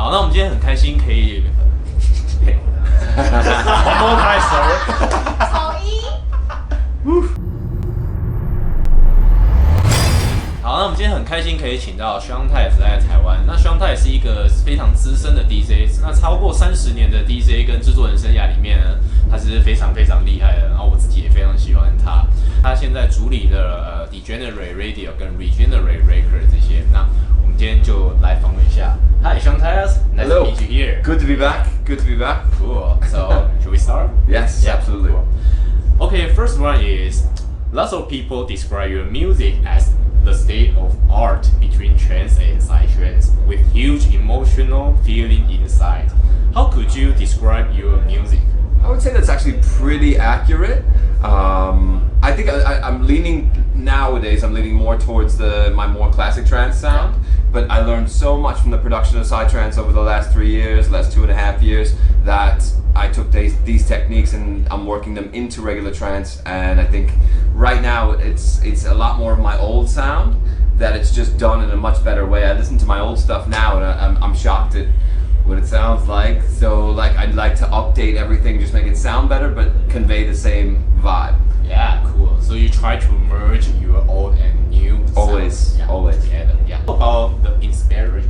好，那我们今天很开心可以，One more time, sorry. 口音。好，那我们今天很开心可以请到Tyas来台湾。那Tyas是一个非常资深的 DJ， 那超过30年的 DJ 跟制作人生涯里面呢，他是非常非常厉害的。然后我自己也非常喜欢他。他现在主理的Degenerate Radio 跟 Regenerate Record 这些。那我们今天就来访问一下。Hi, Tyas. Nice Hello. to meet you here. Good to be back. Good to be back. Cool. So, should we start? Yes, Yeah, absolutely. Cool. Okay, first one is lots of people describe your music as the state of art between trance and psytrance with huge emotional feeling inside. How could you describe your music? I would say that's actually pretty accurate. I think I'm leaning nowadays. I'm leaning more towards my more classic trance sound. But I learned so much from the production of psytrance over the last 3 years, last 2.5 years, that I took these techniques and I'm working them into regular trance. And I think right now it's a lot more of my old sound, that it's just done in a much better way. I listen to my old stuff now and I'm shocked at what it sounds like. So like I'd like to update everything, just make it sound better, but convey the same vibe. Yeah, cool. So you try to merge your old and new Always, sounds, always. together. Yeah. What about the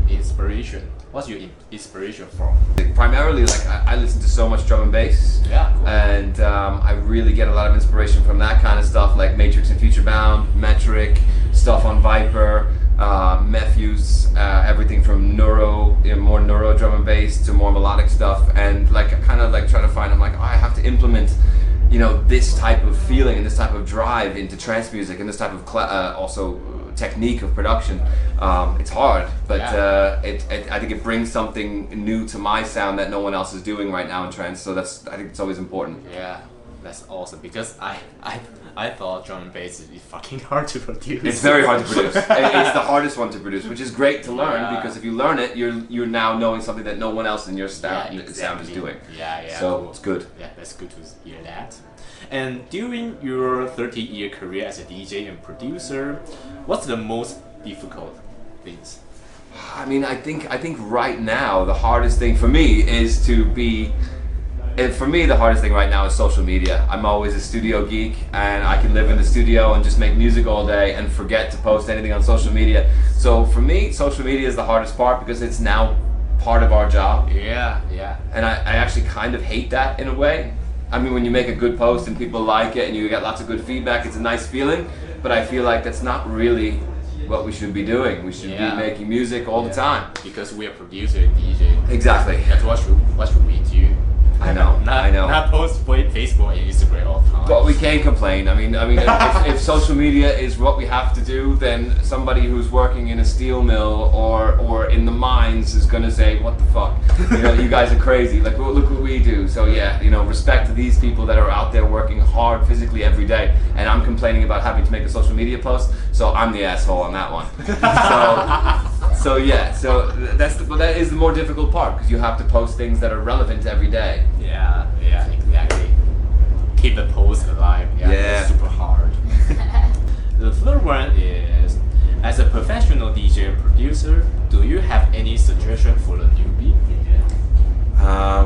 inspiration? What's your inspiration from? Primarily, like I listen to so much drum and bass. Yeah, cool. And I really get a lot of inspiration from that kind of stuff, like Matrix and Future Bound, Metric, stuff on Viper, Matthews, everything from more neuro drum and bass to more melodic stuff. And like I kind of like try to find, I'm like, oh, I have to implement, this type of feeling and this type of drive into trance music and this type of also technique of production. It's hard, but I think it brings something new to my sound that no one else is doing right now in trance. So I think it's always important. Yeah, that's awesome because I thought drum and bass is fucking hard to produce. It's very hard to produce. It's the hardest one to produce, which is great to learn because if you learn it, you're now knowing something that no one else in your sound is doing. Yeah. So cool. It's good. Yeah, that's good to hear that. And during your 30-year career as a DJ and producer, what's the most difficult things? I mean, I think right now the hardest thing for me is to be. For me, the hardest thing right now is social media. I'm always a studio geek, and I can live in the studio and just make music all day and forget to post anything on social media. So for me, social media is the hardest part because it's now part of our job. Yeah. And I actually kind of hate that in a way. I mean, when you make a good post and people like it and you get lots of good feedback, it's a nice feeling. But I feel like that's not really what we should be doing. We should be making music all the time. Because we are producer and DJ. Exactly. That's what should we do? I know. Not post Facebook and Instagram all the time. But we can't complain. I mean, if social media is what we have to do, then somebody who's working in a steel mill or in the mines is gonna say, "What the fuck? You guys are crazy. Like, look what we do." So yeah, respect to these people that are out there working hard physically every day. And I'm complaining about having to make a social media post, so I'm the asshole on that one. So that is the more difficult part because you have to post things that are relevant every day. Yeah, exactly. Keep the post alive. Yeah. It's super hard. The third one is, as a professional DJ and producer, do you have any suggestion for the newbie?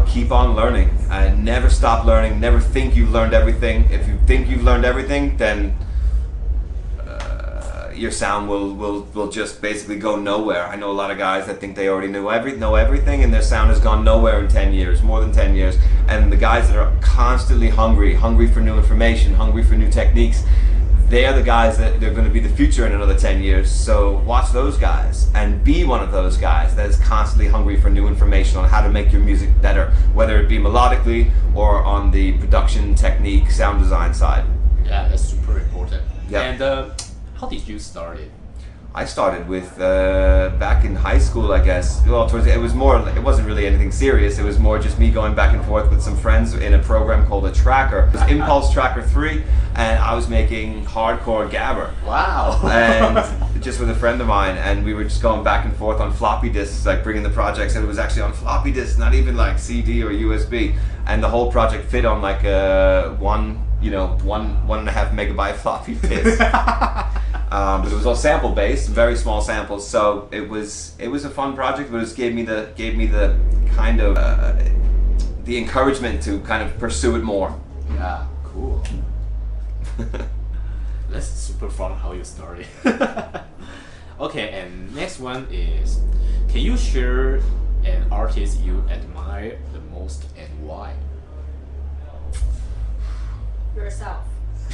Keep on learning and never stop learning. Never think you've learned everything. If you think you've learned everything, then your sound will just basically go nowhere. I know a lot of guys that think they already know everything and their sound has gone nowhere in 10 years, more than 10 years. And the guys that are constantly hungry for new information, hungry for new techniques, they're the guys that they're going to be the future in another 10 years. So watch those guys and be one of those guys that is constantly hungry for new information on how to make your music better, whether it be melodically or on the production technique, sound design side. Yeah, that's super important. Yeah. And how did you start it? I started with back in high school, I guess. Well, it wasn't really anything serious. It was more just me going back and forth with some friends in a program called a Tracker. It was Impulse Tracker 3, and I was making hardcore gabber. Wow. And just with a friend of mine, and we were just going back and forth on floppy disks, like bringing the projects, and it was actually on floppy disks, not even like CD or USB. And the whole project fit on like one and a half megabyte floppy disk. But it was all sample based, very small samples. So it was a fun project, but it just gave me the kind of the encouragement to kind of pursue it more. Yeah, cool. That's super fun how you started. Okay, and next one is, can you share an artist you admire the most and why? Yourself.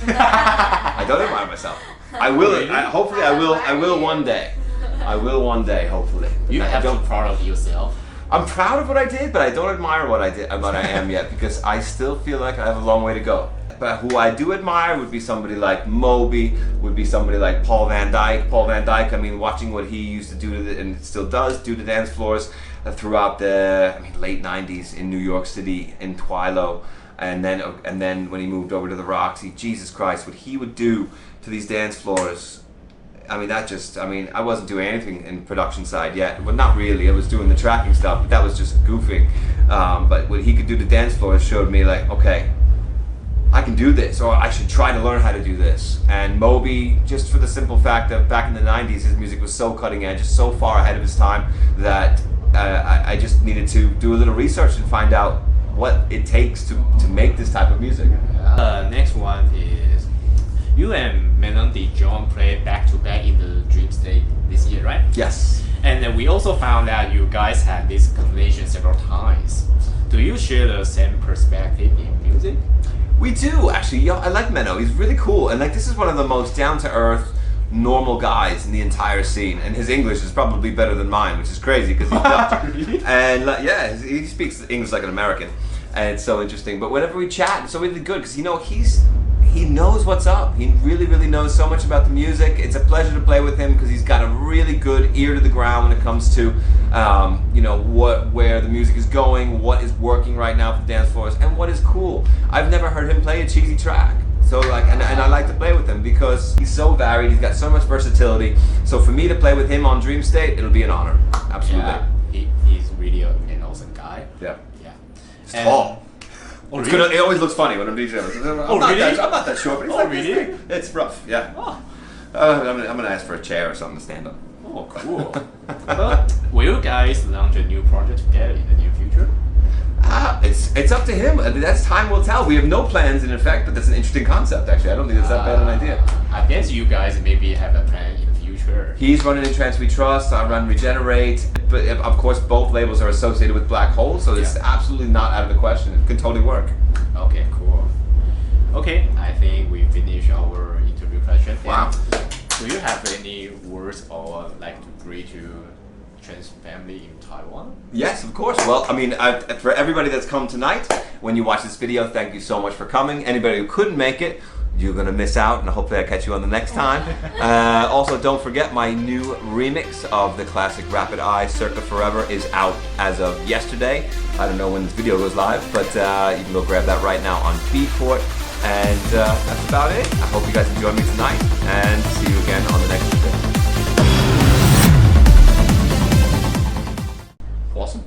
I don't admire myself. I will. Really? Hopefully, I will. I will one day. I will one day. Hopefully. You I have to don't. be proud of yourself. I'm proud of what I did, but I don't admire what I did, what I am yet, because I still feel like I have a long way to go. But who I do admire would be somebody like Moby, would be somebody like Paul Van Dyke. Paul Van Dyke, I mean, watching what he used to do and still does do to dance floors throughout the late '90s in New York City, in Twilo, and then when he moved over to the Roxy, Jesus Christ, what he would do to these dance floors. I mean, I wasn't doing anything in production side yet. Well, not really. I was doing the tracking stuff, but that was just goofing. But what he could do to dance floors showed me, like, okay, I can do this, or I should try to learn how to do this. And Moby, just for the simple fact that back in the 90s, his music was so cutting edge, so far ahead of his time, that I just needed to do a little research and find out what it takes to make this type of music. Next one is, you and Menandi John played back to back in the Dream State this year, right? Yes. And then we also found that you guys had this combination several times. Do you share the same perspective in music? We do, actually. Yo, I like Menno. He's really cool. And like, this is one of the most down-to-earth, normal guys in the entire scene. And his English is probably better than mine, which is crazy because he's Dutch. Really? And yeah, he speaks English like an American. And it's so interesting. But whenever we chat, it's so really good because, he knows what's up. He really, really knows so much about the music. It's a pleasure to play with him because he's got a really good ear to the ground when it comes to, where the music is going, what is working right now for the dance floors, and what is cool. I've never heard him play a cheesy track. So and I like to play with him because he's so varied. He's got so much versatility. So for me to play with him on Dream State, it'll be an honor. Absolutely. Yeah, he's really an awesome guy. Yeah. Yeah. He's tall. Oh, It's really? good. It always looks funny when I'm DJing. Oh, really? I'm not that short, but he's Oh, like this really? big. It's rough, yeah. Oh, I'm gonna ask for a chair or something to stand on. oh cool. Well, will you guys launch a new project together in the near future? It's up to him. That's time will tell. We have no plans in effect, but that's an interesting concept. Actually, I don't think that's that bad an idea. I guess you guys maybe have a plan in the future. He's running in Trance We Trust. I run Regenerate. But of course, both labels are associated with Black Hole, so it's absolutely not out of the question. It can totally work. Okay, cool. Okay, I think we finished our interview question. Wow. Do you have any words or like to greet to Trancefamily in Taiwan? Yes, of course. Well, I mean, for everybody that's come tonight, when you watch this video, thank you so much for coming. Anybody who couldn't make it, you're gonna miss out, and hopefully I catch you on the next time. Also, don't forget my new remix of the classic Rapid Eye Circa Forever is out as of yesterday. I don't know when this video goes live, but you can go grab that right now on Beatport. And that's about it. I hope you guys enjoyed me tonight, and see you again on the next video. Awesome.